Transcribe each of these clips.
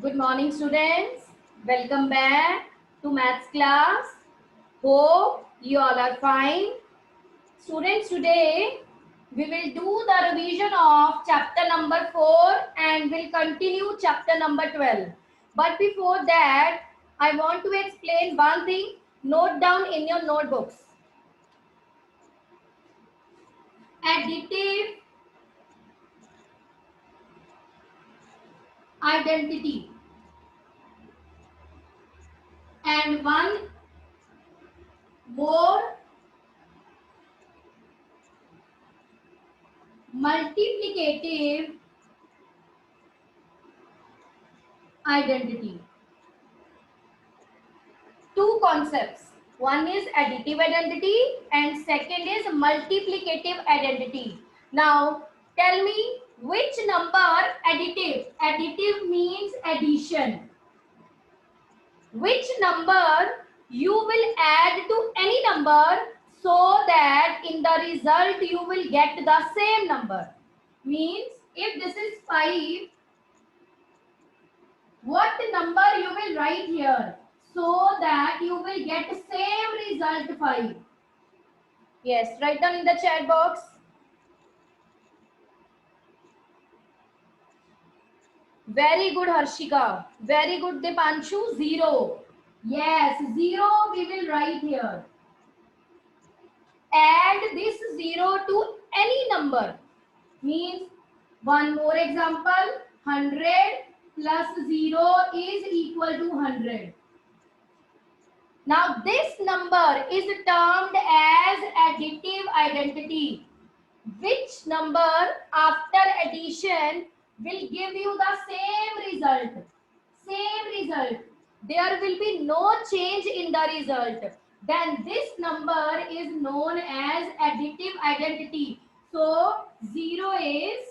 Good morning, students. Welcome back to maths class. Hope you all are fine. Students, today we will do the revision of chapter number 4 and will continue chapter number 12. But before that, I want to explain one thing. Note down in your notebooks. Additive identity and one more multiplicative identity. Two concepts. One is additive identity and second is multiplicative identity. Now tell me which number additive. Additive means addition. Which number you will add to any number so that in the result you will get the same number. Means if this is 5, what number you will write here so that you will get same result 5. Yes, write down in the chat box. Very good, Harshika. Very good, Dipanshu. 0. Yes, 0 we will write here. Add this 0 to any number. Means one more example. 100 plus 0 is equal to 100. Now this number is termed as additive identity. Which number after addition will give you the same result? Same result. There will be no change in the result. Then this number is known as additive identity. So 0 is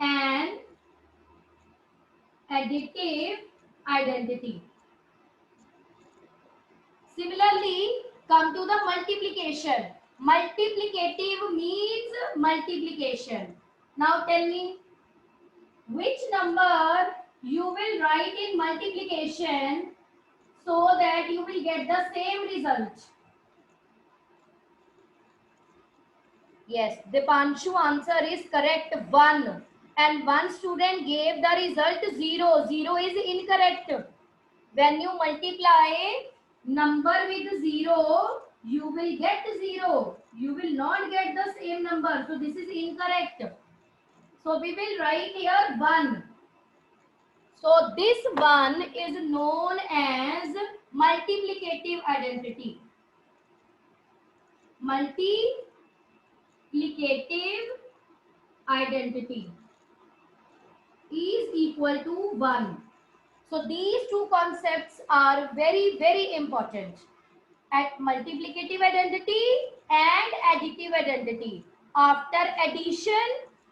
an additive identity. Similarly, come to the multiplication. Multiplicative means multiplication. Now tell me which number you will write in multiplication so that you will get the same result. Yes, Dipanshu answer is correct, 1. And one student gave the result 0. 0 is incorrect. When you multiply number with 0, you will get 0. You will not get the same number. So this is incorrect. So we will write here 1. So this 1 is known as multiplicative identity. Multiplicative identity is equal to 1. So these two concepts are very, very important. At multiplicative identity and additive identity. After addition,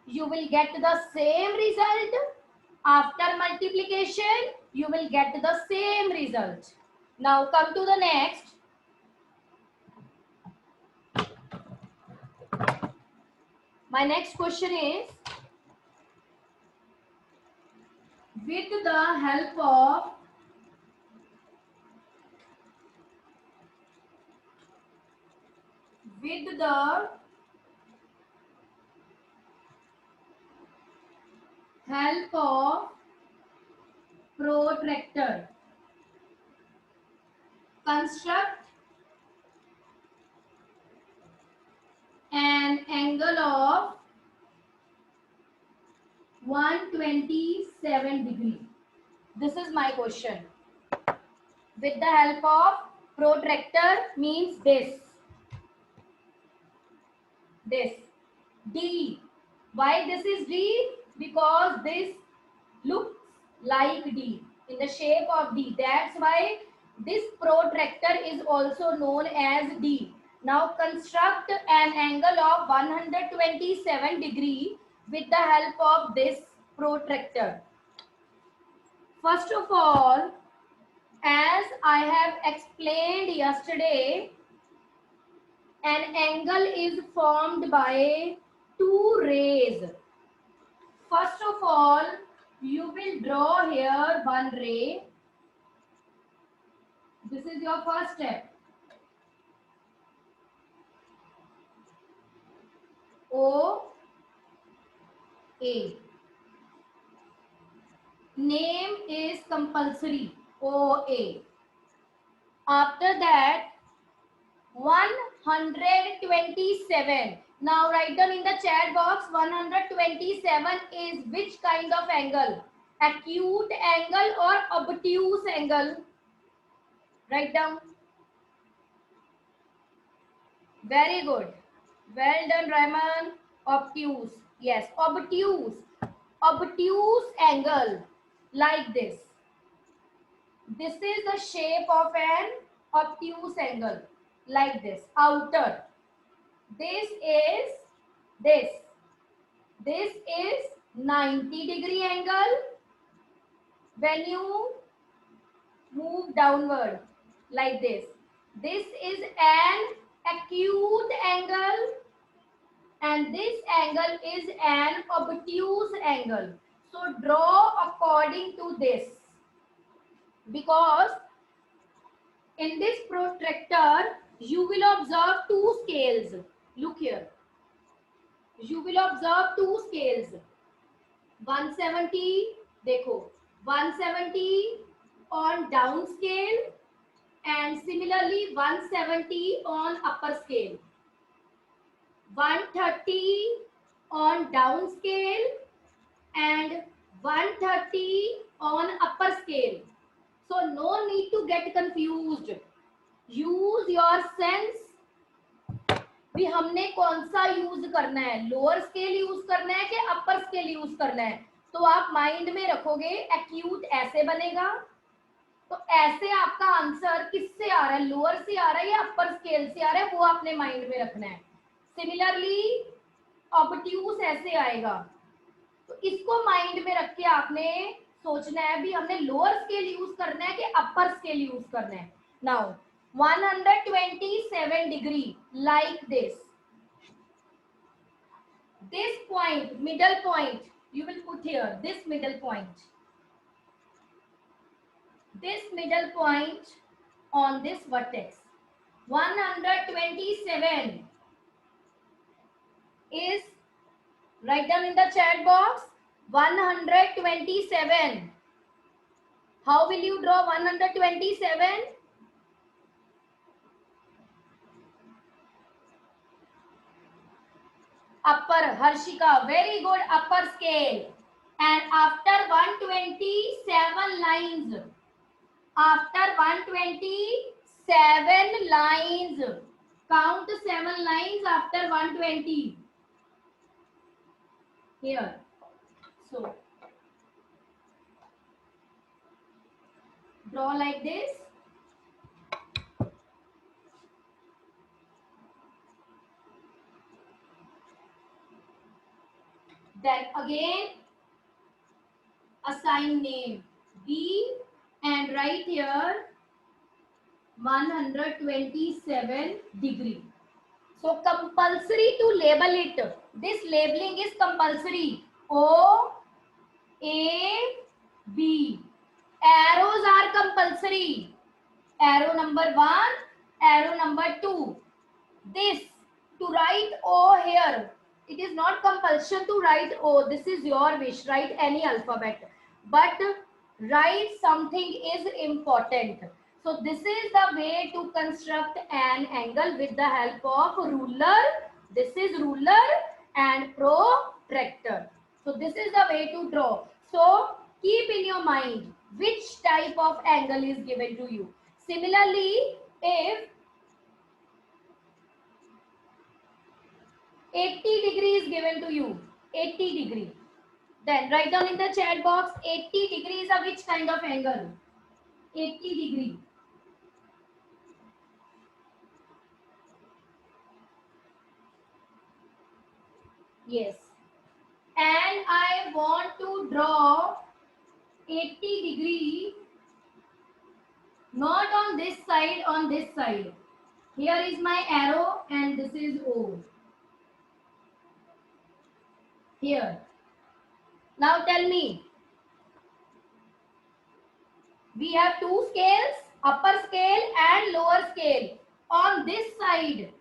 you will get the same result. After multiplication, you will get the same result. Now come to the next. My next question is, with the help of protractor, construct an angle of 127 degree. This is my question. With the help of protractor means this. D. Why this is D? Because this looks like D, in the shape of D. That's why this protractor is also known as D. Now construct an angle of 127 degree with the help of this protractor. First of all, as I have explained yesterday, an angle is formed by two rays. first of all, you will draw here one ray. This is your first step. O A. Name is compulsory. O A. After that, 127. Now write down in the chat box, 127 is which kind of angle? Acute angle or obtuse angle? Write down. Very good. Well done, Rahman. Obtuse. Yes, obtuse. Obtuse angle like this. This is the shape of an obtuse angle like this. Outer. This is this. This is 90-degree angle. When you move downward like this. This is an acute angle and this angle is an obtuse angle. So draw according to this, because in this protractor you will observe two scales. Look here. You will observe two scales. 170, देखो 170 on down scale and similarly 170 on upper scale. 130 on down scale and 130 on upper scale. So no need to get confused. Use your sense. भी हमने कौन सा use करना है, lower scale use करना है कि अपर स्केल यूज करना है, तो आप माइंड में रखोगे एक्यूट ऐसे बनेगा, तो ऐसे आपका आंसर किससे आ रहा है, लोअर से आ रहा है या अपर स्केल से आ रहा है, वो आपने माइंड में रखना है. सिमिलरली ऑब्ट्यूस ऐसे आएगा, तो इसको माइंड में रख के आपने सोचना है भी हमने लोअर स्केल यूज करना है कि अपर स्केल यूज करना है. Now 127 degree like this. This point, middle point, you will put here, this middle point. This middle point on this vertex. 127 is, write down in the chat box, 127. How will you draw 127? Upper, Harshika, very good, upper scale. And after 127 lines, after 127 lines, count 7 lines after 120. Here. So, draw like this. Then again assign name B and write here 127 degree. So compulsory to label it. This labeling is compulsory. O, A, B. Arrows are compulsory. Arrow number 1, arrow number 2. This to write O here. It is not compulsion to write O. This is your wish. Write any alphabet. But write something is important. So this is the way to construct an angle with the help of ruler. This is ruler and protractor. So this is the way to draw. So keep in your mind which type of angle is given to you. Similarly, if 80 degree is given to you, 80 degree. Then write down in the chat box, 80 degree is a which kind of angle? 80 degree. Yes. And I want to draw 80 degree, not on this side, on this side. Here is my arrow and this is O. Here. Now tell me. We have two scales, upper scale and lower scale. On this side,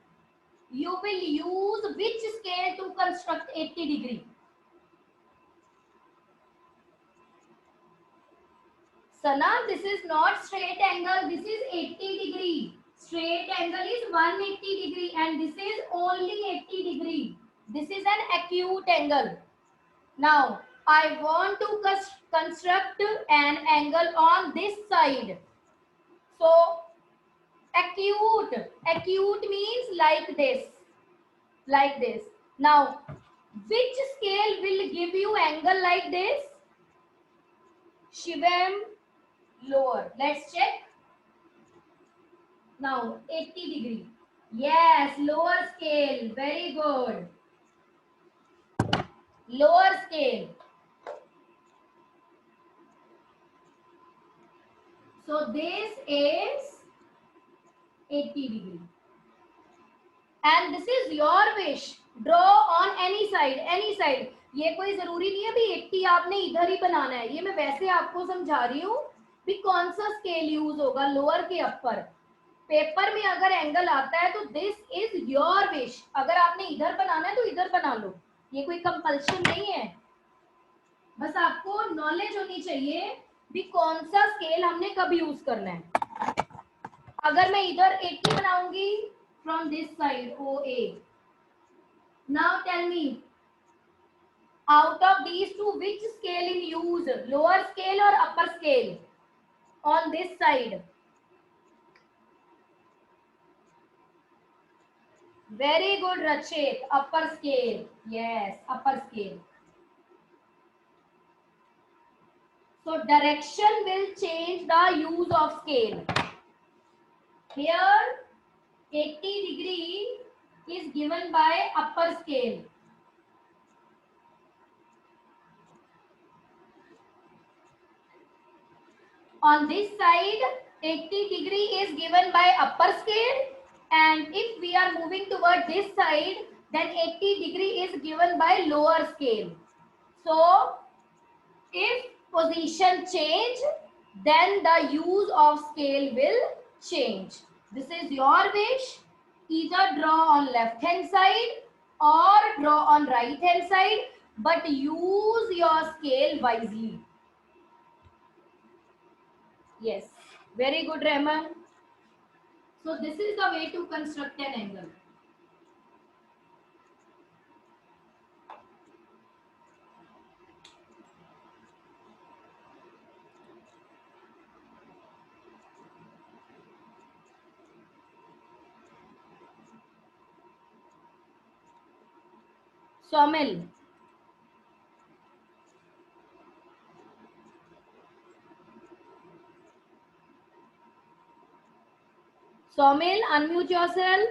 you will use which scale to construct 80 degree? Sana, this is not straight angle. This is 80 degree. Straight angle is 180 degree and this is only 80 degree. This is an acute angle. Now, I want to construct an angle on this side. So, acute means like this. Like this. Now, which scale will give you angle like this? Shivam, lower. Let's check. Now, 80 degree. Yes, lower scale. Very good. Lower scale. So, this is 80 degree. And this is your wish. Draw on any side, any side. ये कोई जरूरी नहीं है भी 80 आपने इधर ही बनाना है. ये मैं वैसे आपको समझा रही हूँ भी कौन सा स्केल यूज होगा, लोअर के अपर. पेपर में अगर एंगल आता है तो दिस इज योर विश. अगर आपने इधर बनाना है तो इधर बना लो. ये कोई कंपल्शन नहीं है. बस आपको नॉलेज होनी चाहिए भी कौन सा स्केल हमने कब यूज करना है. अगर मैं इधर 80 बनाऊंगी from this side OA. Now tell me, out of these two, which scale in use? Lower scale or upper scale? On this side. Very good, Rachit. Upper scale. Yes, upper scale. So direction will change the use of scale. Here 80 degree is given by upper scale. On this side 80 degree is given by upper scale, and if we are moving toward this side then 80 degree is given by lower scale. So if position change then the use of scale will change. This is your wish. Either draw on left hand side or draw on right hand side, but use your scale wisely. Yes, very good, Rahman. So this is the way to construct an angle. Somil. Somil, unmute yourself.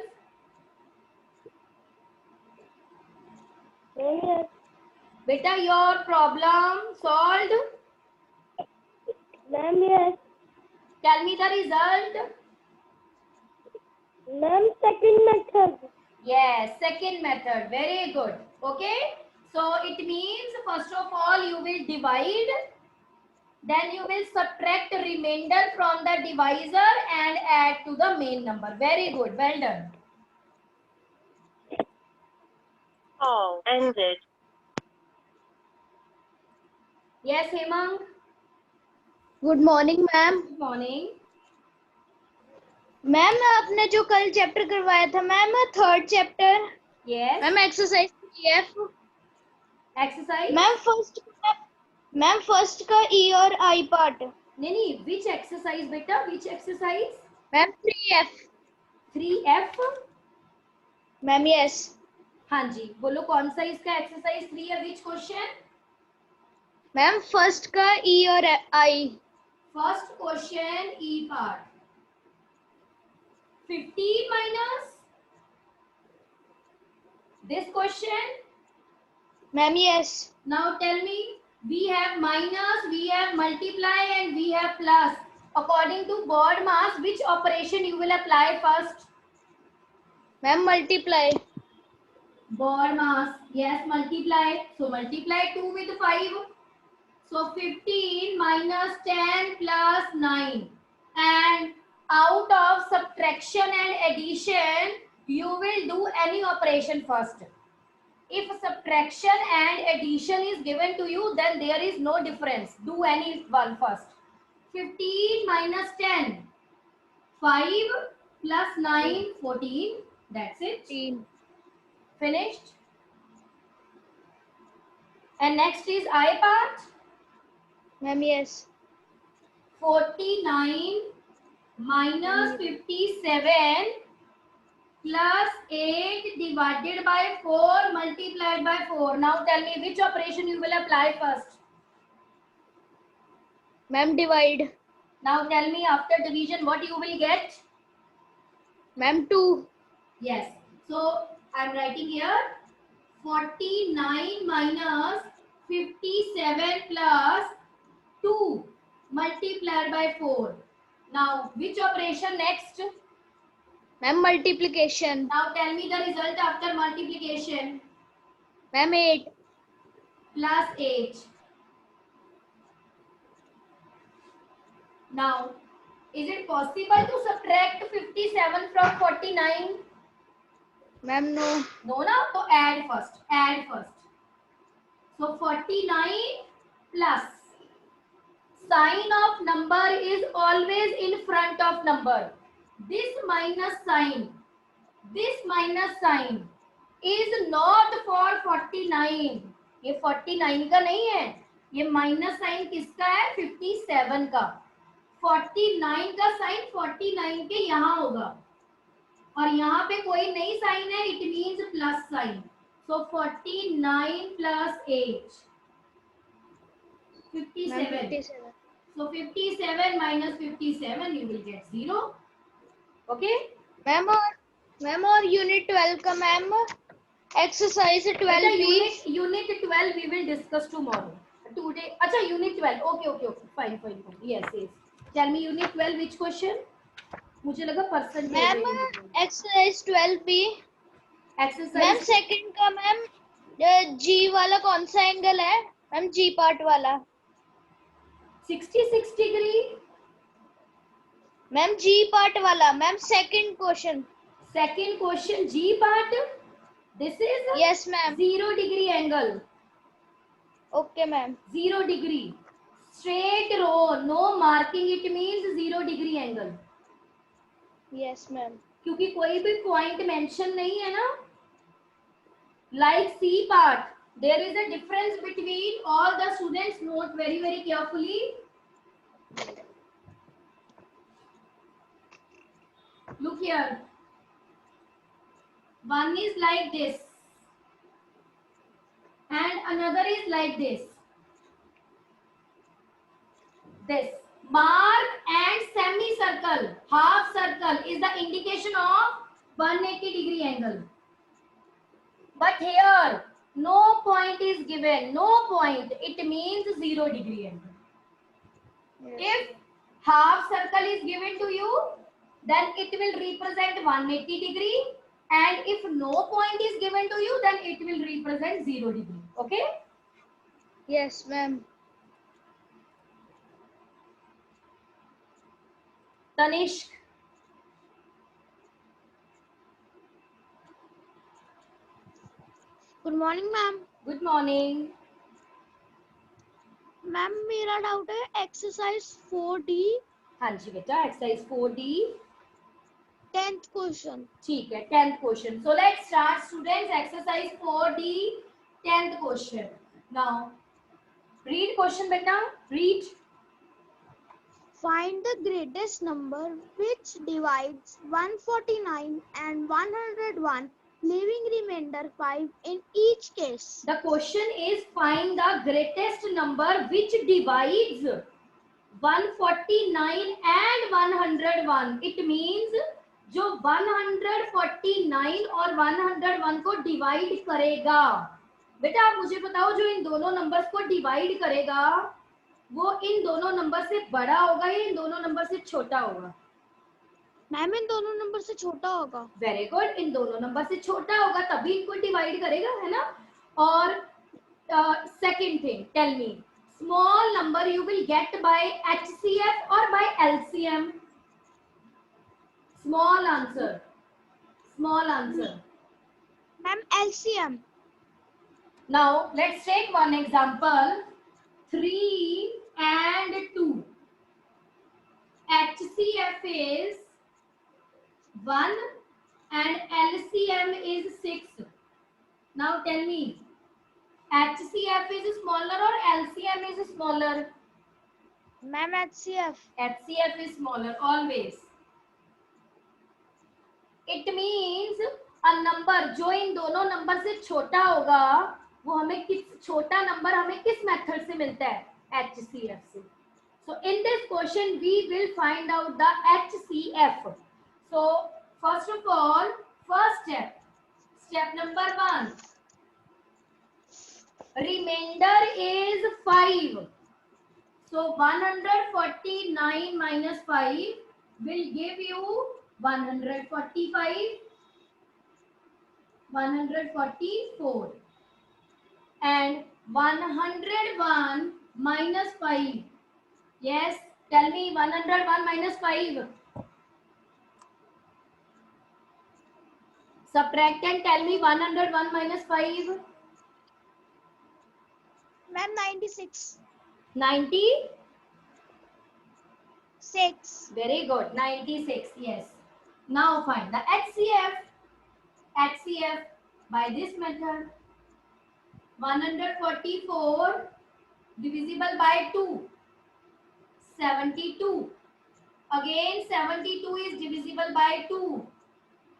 Yes. Beta, your problem solved? Ma'am, yes. Tell me the result. Ma'am, second method. Yes, second method. Very good. Okay. So it means first of all you will divide, then you will subtract remainder from the divisor and add to the main number. Very good. Well done. Call ended. Yes, Hemang. Good morning ma'am. Good morning. Ma'am आपने जो कल chapter करवाया था ma'am, third chapter. Yes. Ma'am exercise F. Exercise. Ma'am first का ई और आई part. नहीं, which exercise बेटा? Which exercise? Ma'am 3F. 3F. Ma'am yes. हाँ जी, बोलो कौन सा इसका एक्सरसाइज 3 है? Which question? मैम फर्स्ट का ई और आई. First question E part. 15 minus this question. Ma'am yes. Now tell me, we have minus, we have multiply and we have plus. According to board mass, which operation you will apply first? Ma'am multiply. Board mass. Yes, multiply. So multiply 2 with 5. So 15 minus 10 plus 9. And out of subtraction and addition, you will do any operation first. If subtraction and addition is given to you, then there is no difference. Do any one first. 15 minus 10. 5 plus 9, 14. That's it. 14. Finished. And next is I part. Ma'am, yes. 49 minus 57 plus 8 divided by 4 multiplied by 4. Now tell me which operation you will apply first. Ma'am, divide. Now tell me after division what you will get. Ma'am, 2. Yes. So I am writing here 49 minus 57 plus 2 multiplied by 4. Now which operation next? Ma'am, multiplication. Now tell me the result after multiplication. Ma'am, 8. Plus 8. Now, is it possible to subtract 57 from 49? Ma'am, no. No, no. So add first. Add first. So 49 plus. Sign of number is always in front of number. This minus sign is not for 49. ये 49 का नहीं है, ये minus sign किसका है? 57 का. 49 का sign 49 के यहाँ होगा और यहाँ पे कोई नई साइन है, it means plus sign. So 49 plus 8 Ma'am, 57. 57. So 57 minus 57 you will get 0. Okay? Ma'am, और unit 12 का ma'am exercise 12 भी. Unit 12 we will discuss tomorrow. Today, अच्छा unit 12. Okay. Fine. Yes. Tell me unit 12 which question? मुझे लगा percentage. Ma'am, exercise 12 भी. Exercise. Ma'am, second का ma'am G वाला कौन सा एंगल है? Ma'am, G part वाला. 66 degree. Ma'am, G part वाला. Ma'am, second question. Second question G part. This is Yes, ma'am. 0 degree angle. Okay, ma'am. 0 degree. Straight row, no marking. It means 0 degree angle. Yes, ma'am. क्योंकि कोई भी point mention नहीं है ना. Like C part, there is a difference between all the students. Note very carefully. Look here. One is like this and another is like this. This mark and semicircle, half circle is the indication of 180 degree angle. But here no point is given, no point. It means 0 degree angle. Yes. If half circle is given to you, then it will represent 180 degree. And if no point is given to you, then it will represent 0 degree. Okay? Yes, ma'am. Tanishq. Good morning, ma'am. Good morning. Ma'am मेरा doubt है exercise 4D हाँ जी बेटा, exercise 4D 10th question. ठीक है, 10th question. So let's start students. Exercise 4D 10th question. Now read question beta. Read. Find the greatest number which divides 149 and 101, leaving remainder 5 in each case. The question is find the greatest number which divides 149 and 101. It means जो 149 और 101 को divide करेगा. बेटा आप मुझे बताओ, जो इन दोनों नंबर्स को डिवाइड करेगा वो इन दोनों नंबर से बड़ा होगा या इन दोनों नंबर से छोटा होगा? मैम इन दोनों नंबर से छोटा होगा. वेरी गुड, इन दोनों नंबर से छोटा होगा तभी इनको डिवाइड करेगा, है ना. और second thing, tell me small number you will get by HCF or by LCM? Small answer. Small answer. Ma'am, LCM. Now let's take one example. 3 and 2. HCF is 1 and LCM is 6. Now tell me, HCF is smaller or LCM is smaller? Ma'am, HCF. HCF is smaller always. It means a number जो इन दोनों number से छोटा होगा वो हमें किस छोटा number हमें किस मेथड से मिलता है? HCF से. So in this question we will find out the HCF. So first of all, first step number 1. Remainder is 5. So 149 minus 5 will give you 145, 144. And 101 minus 5. Yes, tell me 101 minus 5. Subtract and tell me 101 minus 5. Ma'am, 96. 90. 6. Very good. 96. Yes. Now find the HCF. HCF by this method. 144 divisible by 2. 72. Again 72 is divisible by 2.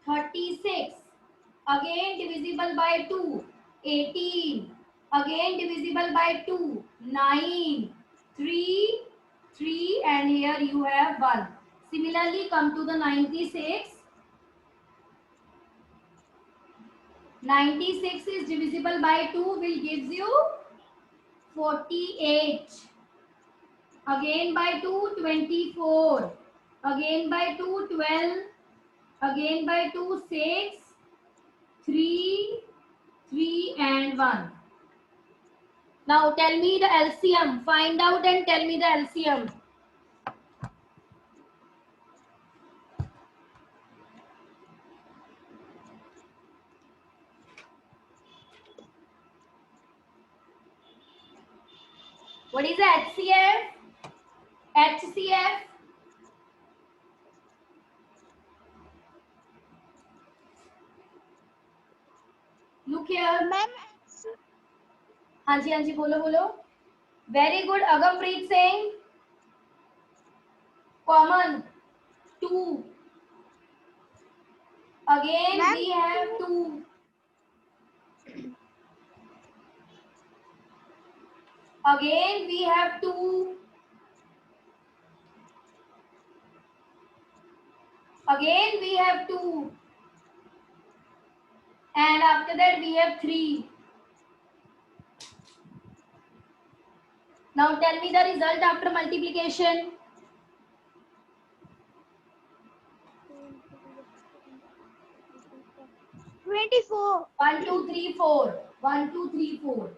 36. Again divisible by 2. 18. Again divisible by 2. 9. 3. 3 and here you have 1. Similarly come to the 96. 96 is divisible by 2 will gives you 48. Again by 2, 24. Again by 2, 12. Again by 2, 6. 3, 3 and 1. Now tell me the LCM. Find out and tell me the LCM. What is the HCF? HCF. Look here. Ma'am, हाँ जी बोलो बोलो. Very good. Agampreet Singh. Common 2. Again Ma'am, we have 2. Again we have 2. Again we have 2. And after that we have 3. Now tell me the result after multiplication. 24. 1, 2, 3, 4. 1, 2, 3, 4.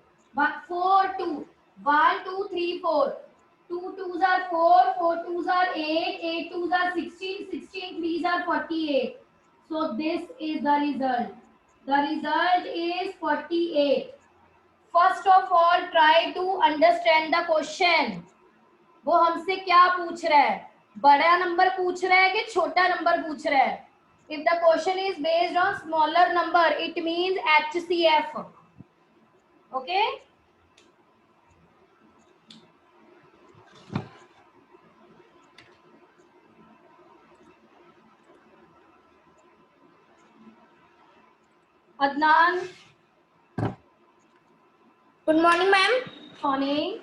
4, 2. 1, 2, 3, 4. 2 2s are 4. 4 2s are 8. 8 2s are 16. 16 3s are 48. So this is the result. The result is 48. First of all, try to understand the question. वो हमसे क्या पूछ रहा है? बड़ा number पूछ रहा है कि छोटा नंबर पूछ रहा है? If the question is based on smaller number, it means HCF. Okay? Adnan. Good morning, ma'am. Morning.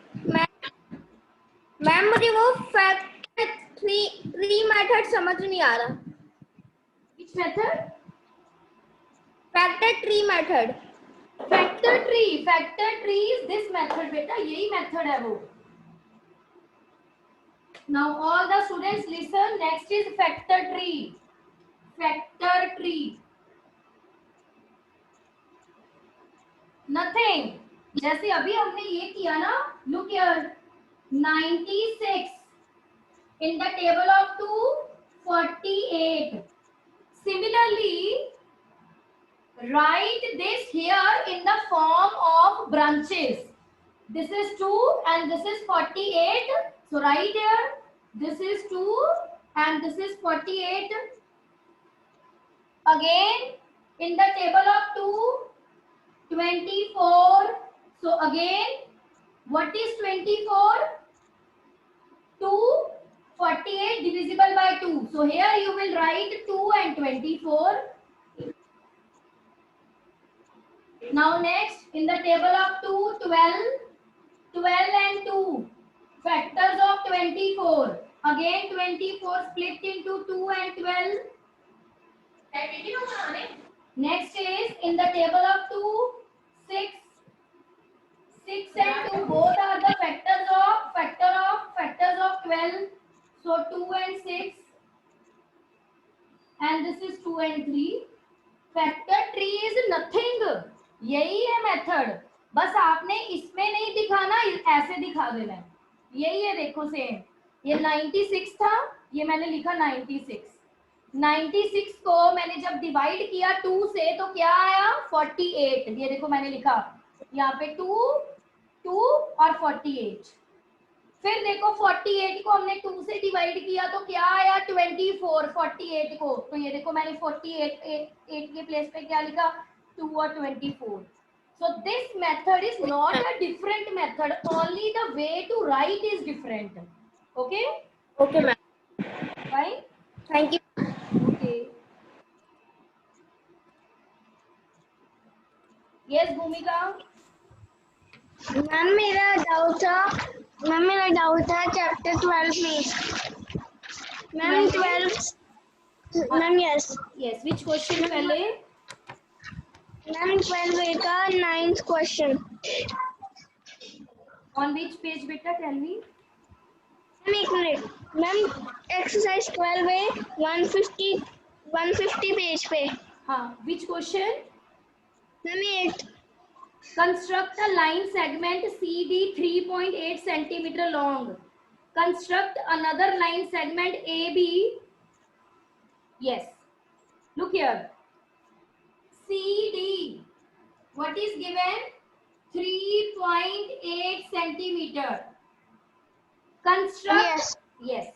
Ma'am मुझे वो फैक्टर थ्री मेथड समझ नहीं आ रहा. Which method? Factor tree method. Factor tree. Factor tree is this method, बेटा. यही method है वो. Now all the students listen. Next is factor tree. Factor tree. Nothing. जैसे अभी हमने ये किया ना, look here 96 in the table of 2 48. Similarly, write this here in the form of branches. This is 2 and this is 48. So write here, this is 2 and this is 48. Again in the table of 2 24. So again, what is 24? 2 48 divisible by 2. So here you will write 2 and 24. Now next, in the table of 2 12, 12 and 2 factors of 24. Again 24 split into 2 and 12. Next is in the table of 2 6, 6 and 2 both are the factors of 12. So 2 and 6 and this is 2 and 3. Factor tree is nothing. यही है method, बस आपने इसमें नहीं दिखाना, ऐसे दिखा देना है। यही है, देखो सेम, ये 96 था, ये मैंने लिखा 96। 96 को मैंने जब डिवाइड किया 2 से तो क्या आया 48। ये देखो मैंने लिखा यहाँ पे 2 और 48। फिर देखो 48 को हमने 2 से डिवाइड किया तो क्या आया 24 48 को। तो ये देखो मैंने 48 8 के प्लेस पे क्या लिखा 2 और 24। So this method is not a different method, only the way to write is different. Okay? Okay, ma'am. Fine? Thank you. Okay. Yes, Bhumika? Ma'am मेरा डाउट था चैप्टर 12 में। Ma'am 12 ma'am yes Yes, which question पहले? Ma'am 12 का 9th question. On which page बेटा, tell me? Ma'am एक minute ma'am, exercise 12 150 page पे। हाँ, which question? Ma'am 8। Construct a line segment CD 3.8 centimeter long. Construct another line segment AB. Yes. Look here. CD. What is given? 3.8 centimeter. Construct. Yes. Yes.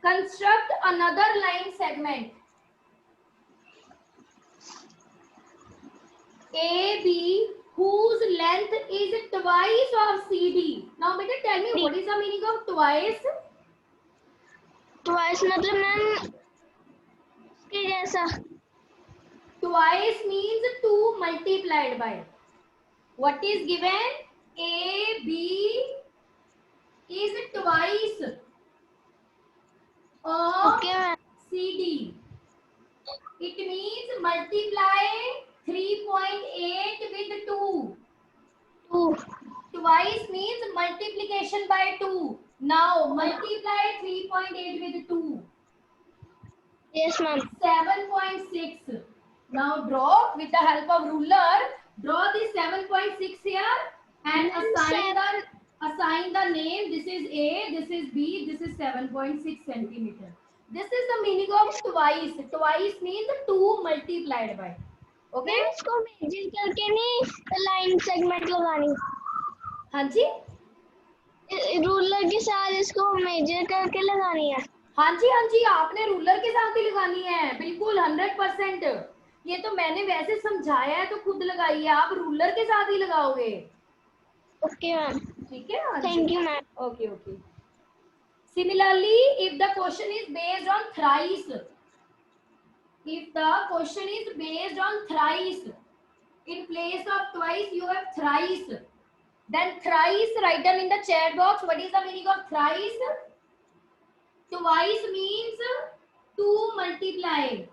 Construct another line segment. AB whose length is twice of CD. Now, beta, tell me what is the meaning of twice? Twice मतलब ma'am इसके जैसा। Twice means 2 multiplied by. What is given? AB is twice of okay ma'am. CD. It means multiply 3.8 with 2. 2 Twice means multiplication by 2. Now multiply 3.8 with 2. Yes ma'am. 7.6. Now draw with the help of ruler. Draw this 7.6 here and assign the name. This is A, this is B, this is 7.6 centimeter. This is the meaning of twice. Twice means 2 multiplied by. Okay? Ma'am इसको major करके नहीं line segment लगानी, हाँ जी, ruler के साथ इसको major करके लगानी है। हाँ जी, आपने रूलर के साथ ही लगानी है, बिल्कुल 100%। ये तो मैंने वैसे समझाया है तो खुद लगाइए, आप रूलर के साथ ही लगाओगे। ओके मैम, ठीक है, thank you ma'am. Okay okay. Similarly, if the question is based on thrice, in place of twice you have thrice, then thrice write down in the chat box. What is the meaning of thrice? Twice means 2 multiplied.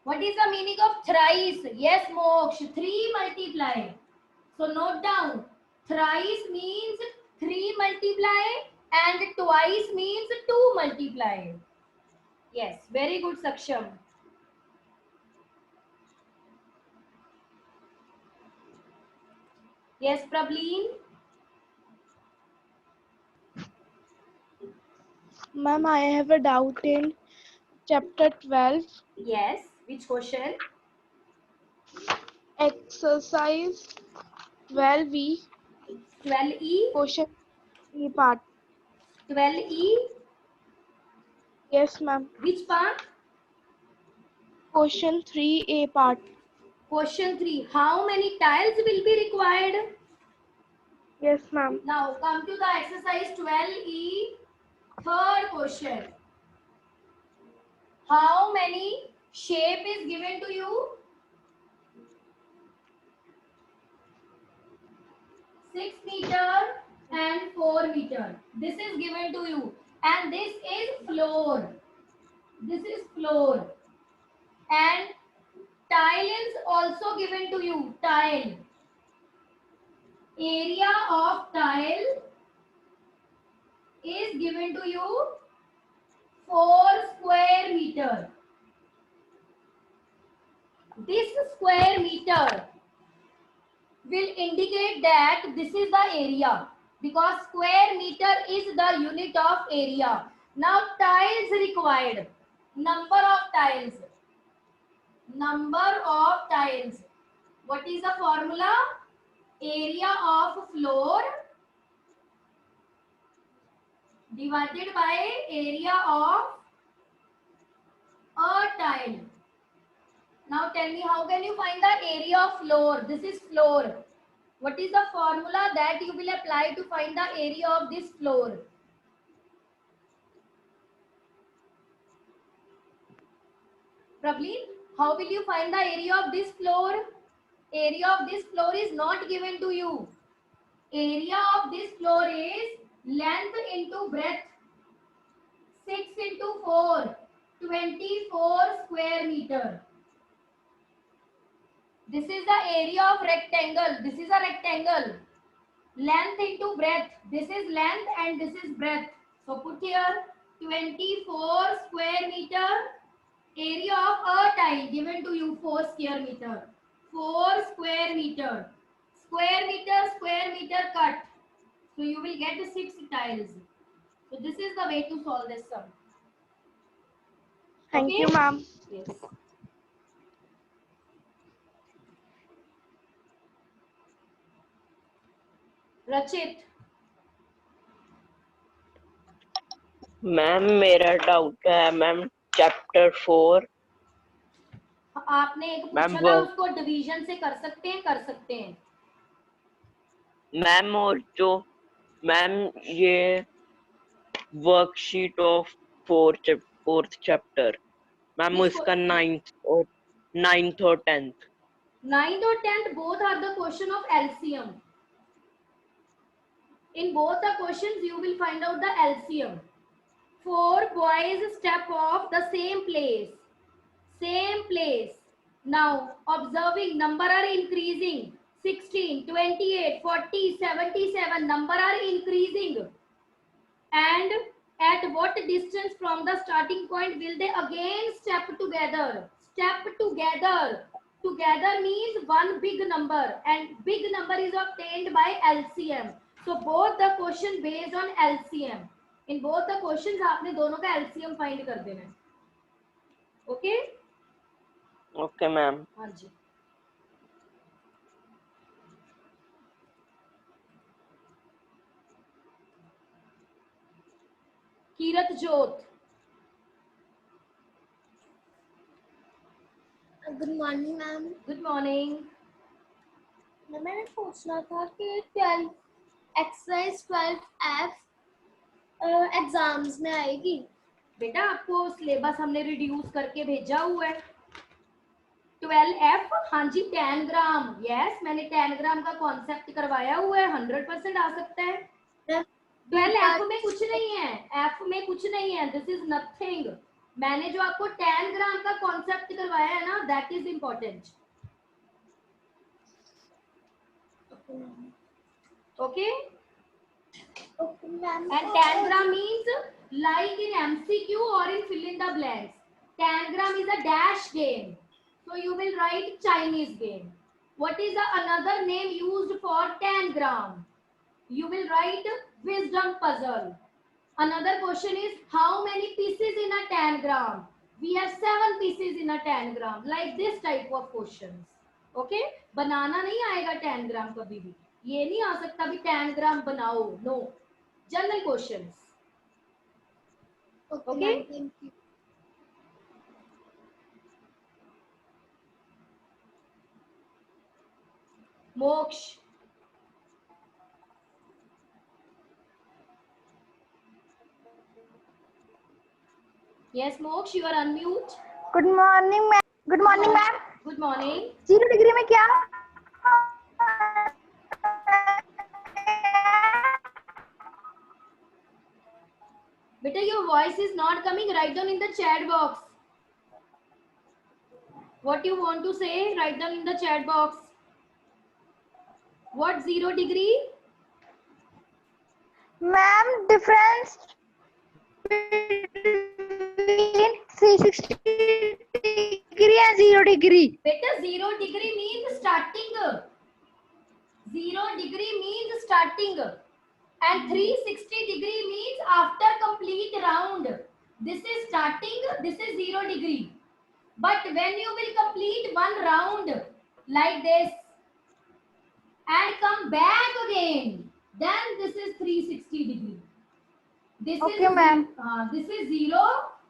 What is the meaning of thrice? Yes, Moksh, 3 multiplied. So note down, thrice means 3 multiplied and twice means 2 multiplied. Yes, very good, Saksham. Yes, Prableen. Ma'am, I have a doubt in chapter 12, Yes. Which question? exercise 12E, 12E. question E part. 12E. Yes, ma'am. Which part? Question 3A part. Question 3. How many tiles will be required? Yes, ma'am. Now come to the exercise 12E. Third question. How many shape is given to you? 6 meter and 4 meter. This is given to you. And this is floor. This is floor. And tile is also given to you. Tile. Area of tile is given to you 4 square meter. This square meter will indicate that this is the area because square meter is the unit of area. Now tiles required. Number of tiles. Number of tiles. What is the formula? Area of floor divided by area of a tile. Now tell me, how can you find the area of floor? This is floor. What is the formula that you will apply to find the area of this floor? Prableen, how will you find the area of this floor? Area of this floor is not given to you. Area of this floor is length into breadth. 6 into 4, 24 square meter. This is the area of rectangle. This is a rectangle. Length into breadth. This is length and this is breadth. So put here 24 square meter. Area of a tile given to you 4 square meter. 4 square meter. Square meter cut. So you will get 6 tiles. So this is the way to solve this sum. Thank Okay? you, ma'am. Yes. Rachit. Ma'am मेरा doubt है ma'am chapter 4 आपने एक ma'am पूछा ना, वो उसको division से कर सकते हैं, कर सकते हैं। मैम और जो मैम ये worksheet of fourth chapter ma'am किसको? उसका 9th और 10th 9th or 10th both are the question of LCM. In both the questions you will find out the LCM. 4 boys step off the same place. Same place. Now observing number are increasing. 16, 28, 40, 77 number are increasing. And at what distance from the starting point will they again step together? Step together. Together means one big number, and big number is obtained by LCM. So both the question based on LCM. In both the questions आपने दोनों का LCM find कर देना है. Okay? Okay ma'am हाँ जी. कीरत जोत. Good morning ma'am. Good morning. मैंने पूछना था कि 12 एक्सरसाइज 12F एग्जाम्स में आएगी। बेटा आपको सिलेबस हमने रिड्यूस करके भेजा हुआ है। 12F, हाँ जी, 10 ग्राम। यस, मैंने 10 ग्राम का कॉन्सेप्ट करवाया हुआ है, 100% आ सकता है। 12F में कुछ नहीं है, F में कुछ नहीं है, दिस इज नथिंग। मैंने जो आपको 10 ग्राम का कॉन्सेप्ट करवाया है ना, that is important. Okay, and 10 gram means like in MCQ or in fill in the blanks. 10 gram is a dash game, so you will write Chinese game. What is the another name used for tangram? You will write wisdom puzzle. Another question is, how many pieces in a tangram? We have 7 pieces in a tangram. Like this type of questions. Okay? बनाना नहीं आएगा tangram कभी भी. ये नहीं आ सकता भी tangram बनाओ. No. General questions. Okay, Okay? ma'am, thank you. Moksh. Yes, Moksh, you are unmute. Good morning ma'am. Good morning ma'am. Good morning. 0 degree में क्या? Beta, your voice is not coming. Write down in the chat box. What you want to say, write down in the chat box. What 0 degree? Ma'am difference between 360 degree and 0 degree. Beta, 0 degree means starting. 0 degree means starting. And 360 degree means after complete round. This is starting, this is 0 degree. But when you will complete one round like this and come back again, then this is 360 degree. This Okay, is ma'am. This is 0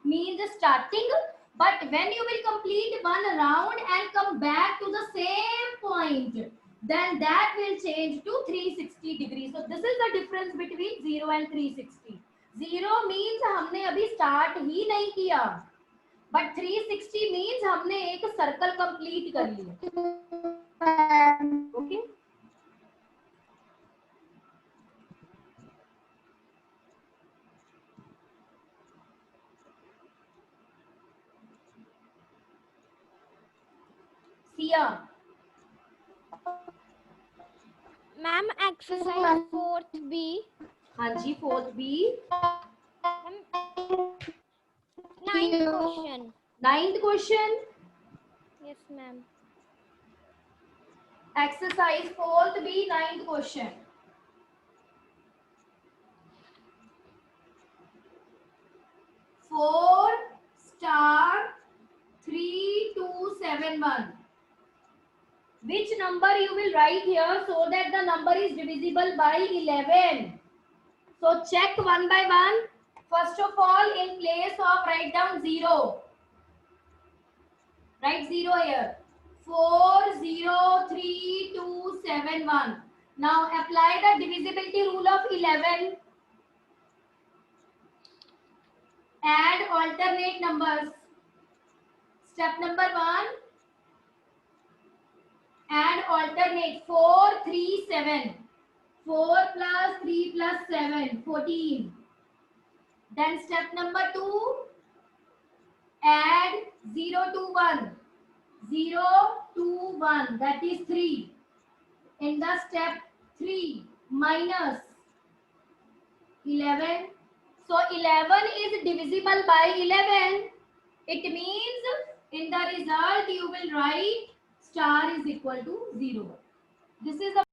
means starting, but when you will complete one round and come back to the same point, then that will change to 360 degrees. So this is the difference between 0 and 360. 0 means हमने अभी start ही नहीं किया, but 360 means हमने एक circle complete कर लिया. Okay? Sia. Ma'am exercise 4th B. हाँ जी, 4th B. 9th question. 9th question. Yes, ma'am. Exercise 4th B, 9th question. 4*3271. Which number you will write here so that the number is divisible by 11? So check one by one. First of all, in place of write down 0. Write 0 here. 4*3271. Now apply the divisibility rule of 11. Add alternate numbers. Step number 1. Add alternate 4, 3, 7. 4 plus 3 plus 7, 14. Then step number 2. Add 0 to 1. 0 to 1, that is 3. In the step 3, minus 11. So 11 is divisible by 11. It means in the result you will write star is equal to 0. This is the